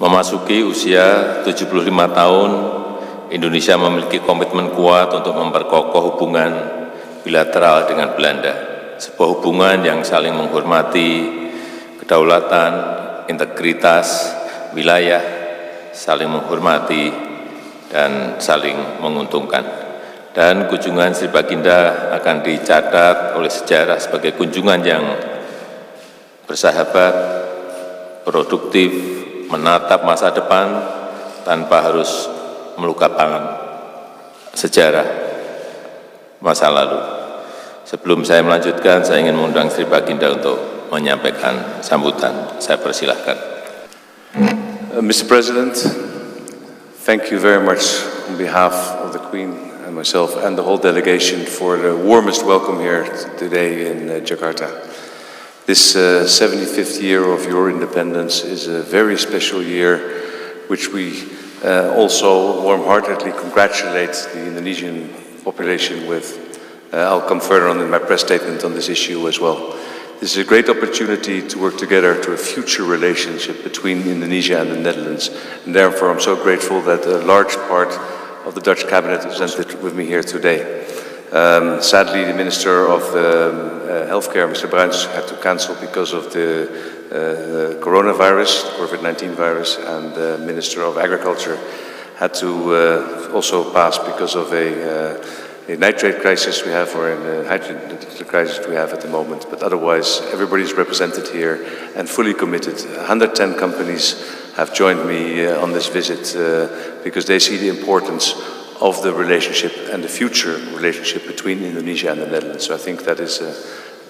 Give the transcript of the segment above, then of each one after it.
Memasuki usia 75 tahun, Indonesia memiliki komitmen kuat untuk memperkokoh hubungan bilateral dengan Belanda. Sebuah hubungan yang saling menghormati kedaulatan, integritas, wilayah, saling menghormati, dan saling menguntungkan. Dan kunjungan Sri Baginda akan dicatat oleh sejarah sebagai kunjungan yang bersahabat, produktif, menatap masa depan tanpa harus melupakan sejarah masa lalu. Sebelum saya melanjutkan, saya ingin mengundang Sri Baginda untuk menyampaikan sambutan. Saya persilahkan. Mr. President, thank you very much on behalf of the Queen and myself and the whole delegation for the warmest welcome here today in Jakarta. This 75th year of your independence is a very special year, which we also warm-heartedly congratulate the Indonesian population with. I'll come further on in my press statement on this issue as well. This is a great opportunity to work together to a future relationship between Indonesia and the Netherlands. And therefore, I'm so grateful that a large part of the Dutch cabinet is represented with me here today. Sadly, the Minister of Healthcare, Mr. Bruins, had to cancel because of the coronavirus, the COVID-19 virus, and the Minister of Agriculture had to also pass because of a nitrate crisis we have, or a hydrogen crisis we have at the moment. But otherwise, everybody's represented here and fully committed. 110 companies have joined me on this visit because they see the importance of the relationship and the future relationship between Indonesia and the Netherlands. So I think that is a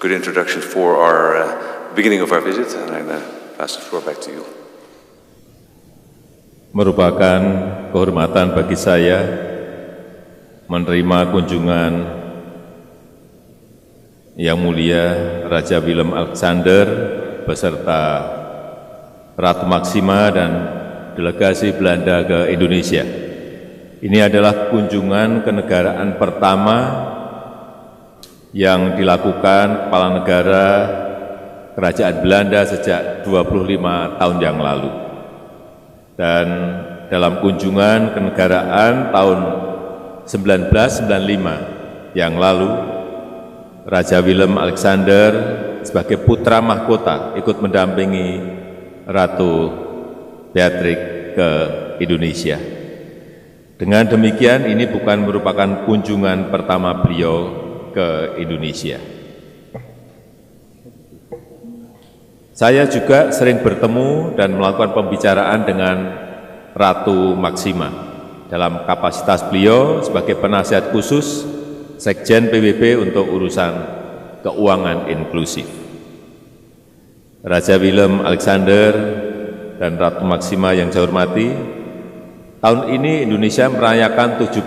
good introduction for our beginning of our visit, and I pass the floor back to you. Merupakan kehormatan bagi saya menerima kunjungan Yang Mulia Raja Willem Alexander beserta Ratu Maxima dan delegasi Belanda ke Indonesia. Ini adalah kunjungan kenegaraan pertama yang dilakukan kepala negara Kerajaan Belanda sejak 25 tahun yang lalu. Dan dalam kunjungan kenegaraan tahun 1995 yang lalu, Raja Willem Alexander sebagai putra mahkota ikut mendampingi Ratu Beatrix ke Indonesia. Dengan demikian, ini bukan merupakan kunjungan pertama beliau ke Indonesia. Saya juga sering bertemu dan melakukan pembicaraan dengan Ratu Maxima dalam kapasitas beliau sebagai penasihat khusus Sekjen PBB untuk urusan keuangan inklusif. Raja Willem Alexander dan Ratu Maxima yang saya hormati, tahun ini Indonesia merayakan 75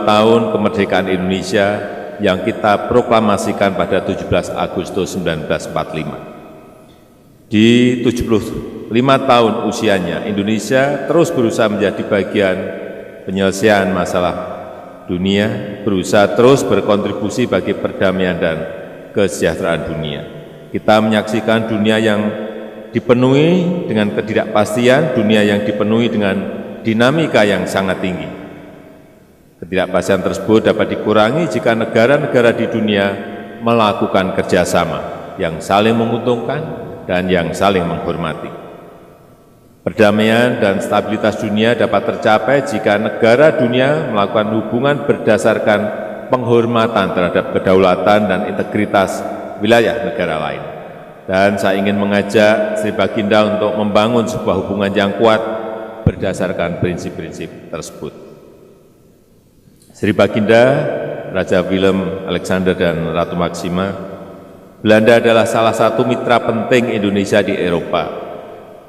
tahun kemerdekaan Indonesia yang kita proklamasikan pada 17 Agustus 1945. Di 75 tahun usianya, Indonesia terus berusaha menjadi bagian penyelesaian masalah dunia, berusaha terus berkontribusi bagi perdamaian dan kesejahteraan dunia. Kita menyaksikan dunia yang dipenuhi dengan ketidakpastian, dunia yang dipenuhi dengan dinamika yang sangat tinggi. Ketidakpastian tersebut dapat dikurangi jika negara-negara di dunia melakukan kerjasama yang saling menguntungkan dan yang saling menghormati. Perdamaian dan stabilitas dunia dapat tercapai jika negara dunia melakukan hubungan berdasarkan penghormatan terhadap kedaulatan dan integritas wilayah negara lain. Dan saya ingin mengajak Sri Baginda untuk membangun sebuah hubungan yang kuat berdasarkan prinsip-prinsip tersebut. Sri Baginda, Raja Willem Alexander dan Ratu Maxima, Belanda adalah salah satu mitra penting Indonesia di Eropa,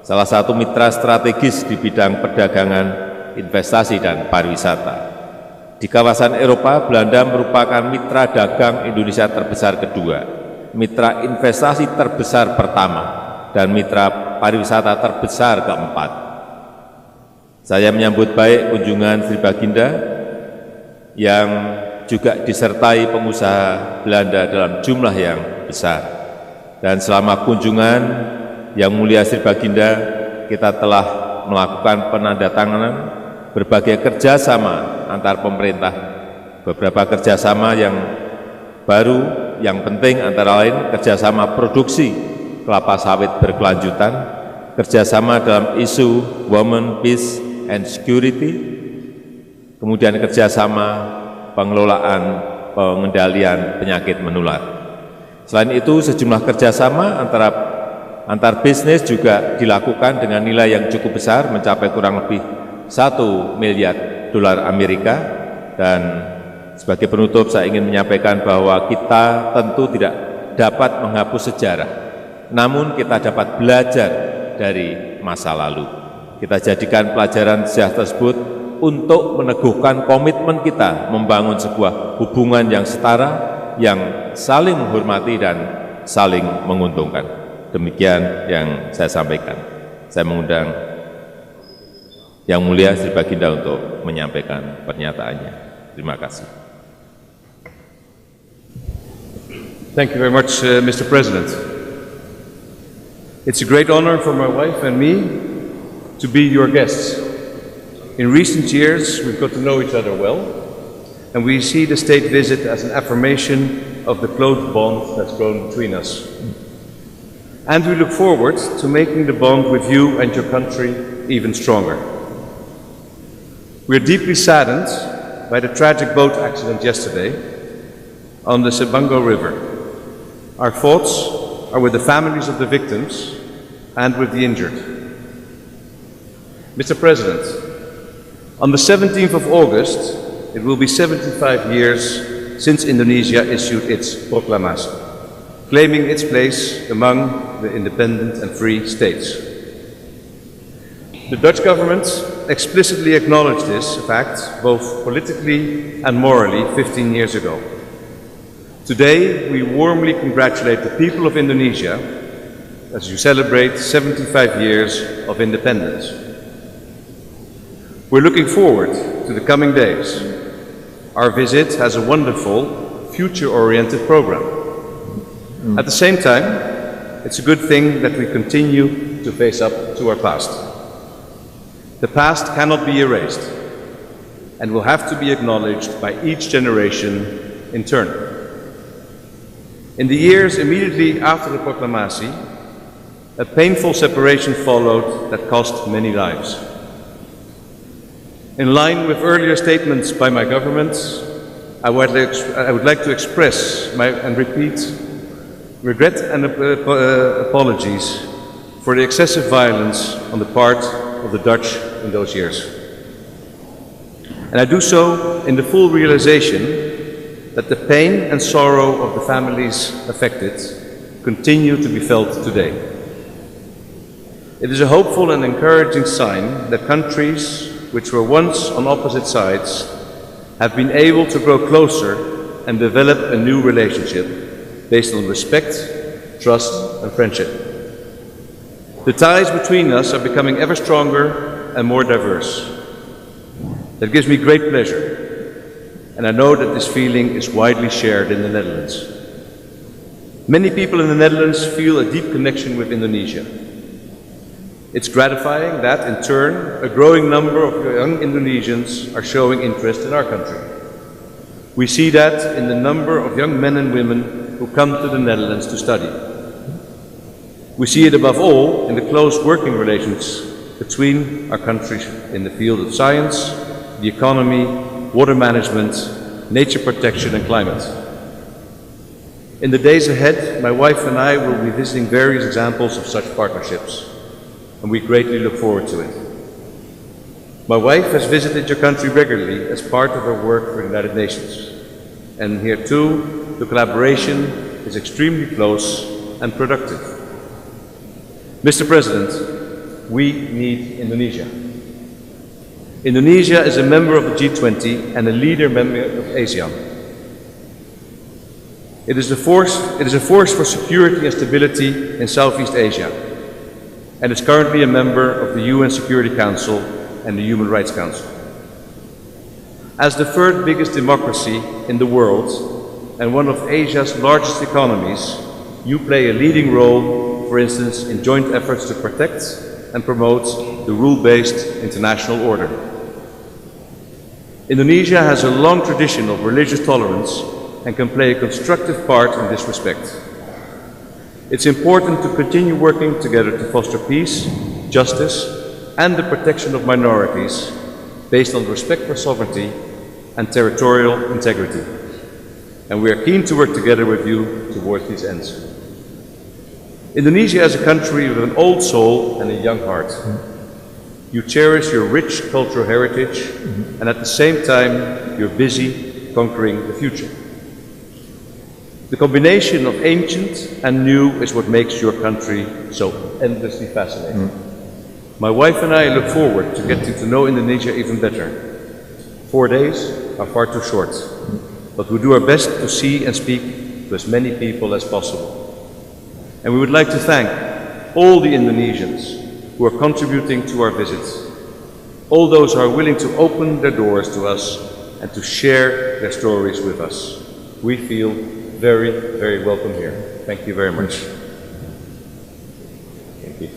salah satu mitra strategis di bidang perdagangan, investasi, dan pariwisata. Di kawasan Eropa, Belanda merupakan mitra dagang Indonesia terbesar kedua, mitra investasi terbesar pertama, dan mitra pariwisata terbesar keempat. Saya menyambut baik kunjungan Sri Baginda yang juga disertai pengusaha Belanda dalam jumlah yang besar. Dan selama kunjungan Yang Mulia Sri Baginda, kita telah melakukan penandatanganan berbagai kerjasama antar pemerintah. Beberapa kerjasama yang baru, yang penting antara lain kerjasama produksi kelapa sawit berkelanjutan, kerjasama dalam isu women, peace, and security, kemudian kerjasama pengelolaan pengendalian penyakit menular. Selain itu, sejumlah kerjasama antar bisnis juga dilakukan dengan nilai yang cukup besar, mencapai kurang lebih 1 miliar dolar Amerika. Dan sebagai penutup, saya ingin menyampaikan bahwa kita tentu tidak dapat menghapus sejarah, namun kita dapat belajar dari masa lalu. Kita jadikan pelajaran sejarah tersebut untuk meneguhkan komitmen kita membangun sebuah hubungan yang setara, yang saling menghormati dan saling menguntungkan. Demikian yang saya sampaikan. Saya mengundang Yang Mulia Sri Baginda untuk menyampaikan pernyataannya. Terima kasih. Thank you very much, Mr. President. It's a great honor for my wife and me to be your guests. In recent years, we've got to know each other well, and we see the state visit as an affirmation of the close bond that's grown between us. And we look forward to making the bond with you and your country even stronger. We are deeply saddened by the tragic boat accident yesterday on the Sebango River. Our thoughts are with the families of the victims and with the injured. Mr. President, on the 17th of August, it will be 75 years since Indonesia issued its proclamation, claiming its place among the independent and free states. The Dutch government explicitly acknowledged this fact, both politically and morally, 15 years ago. Today, we warmly congratulate the people of Indonesia as you celebrate 75 years of independence. We're looking forward to the coming days. Our visit has a wonderful, future-oriented program. At the same time, it's a good thing that we continue to face up to our past. The past cannot be erased and will have to be acknowledged by each generation in turn. In the years immediately after the proclamation, a painful separation followed that cost many lives. In line with earlier statements by my government, I would like to express and repeat regret and apologies for the excessive violence on the part of the Dutch in those years. And I do so in the full realization that the pain and sorrow of the families affected continue to be felt today. It is a hopeful and encouraging sign that countries which were once on opposite sides have been able to grow closer and develop a new relationship based on respect, trust, and friendship. The ties between us are becoming ever stronger and more diverse. That gives me great pleasure, and I know that this feeling is widely shared in the Netherlands. Many people in the Netherlands feel a deep connection with Indonesia. It's gratifying that, in turn, a growing number of young Indonesians are showing interest in our country. We see that in the number of young men and women who come to the Netherlands to study. We see it above all in the close working relations between our countries in the field of science, the economy, water management, nature protection and climate. In the days ahead, my wife and I will be visiting various examples of such partnerships, and we greatly look forward to it. My wife has visited your country regularly as part of her work for the United Nations, and here too, the collaboration is extremely close and productive. Mr. President, we need Indonesia. Indonesia is a member of the G20 and a leader member of ASEAN. It is a force for security and stability in Southeast Asia, and is currently a member of the UN Security Council and the Human Rights Council. As the third biggest democracy in the world and one of Asia's largest economies, you play a leading role, for instance, in joint efforts to protect and promote the rule-based international order. Indonesia has a long tradition of religious tolerance and can play a constructive part in this respect. It's important to continue working together to foster peace, justice, and the protection of minorities based on respect for sovereignty and territorial integrity. And we are keen to work together with you towards these ends. Indonesia is a country with an old soul and a young heart. You cherish your rich cultural heritage, and at the same time, you're busy conquering the future. The combination of ancient and new is what makes your country so endlessly fascinating. My wife and I look forward to getting to know Indonesia even better. 4 days are far too short, but we do our best to see and speak to as many people as possible. And we would like to thank all the Indonesians who are contributing to our visits, all those who are willing to open their doors to us and to share their stories with us. We feel very, very welcome here. Thank you very much. Thank you.